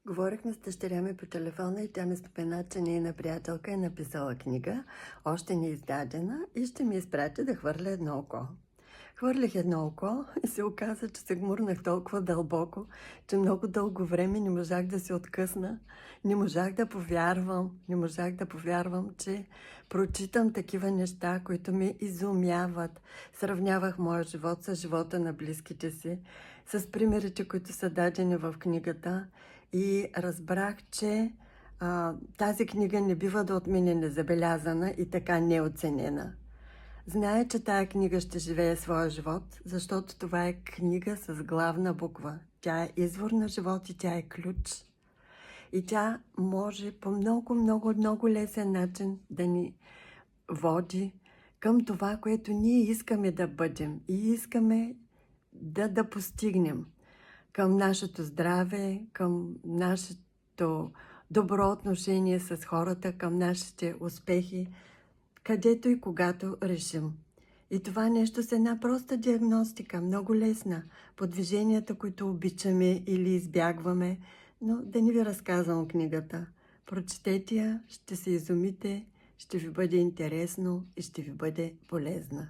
Говорихме с дъщеря ми по телефона и тя ми спомена, че нейна приятелка е написала книга, още не издадена, и ще ми изпрати да хвърля едно око. Хвърлих едно око и се оказа, че се гмурнах толкова дълбоко, че много дълго време не можах да се откъсна. Не можах да повярвам, че прочитам такива неща, които ме изумяват. Сравнявах моя живот с живота на близките си, с примерите, които са дадени в книгата, и разбрах, че тази книга не бива да отмине незабелязана и така неоценена. Зная, че тая книга ще живее своя живот, защото това е книга с главна буква. Тя е извор на живот и тя е ключ. И тя може по много лесен начин да ни води към това, което ние искаме да бъдем и искаме да постигнем. Към нашето здраве, към нашето добро отношение с хората, към нашите успехи, където и когато решим. И това нещо с една проста диагностика, много лесна, по движенията, които обичаме или избягваме, но да не ви разказвам книгата. Прочетете я, ще се изумите, ще ви бъде интересно и ще ви бъде полезна.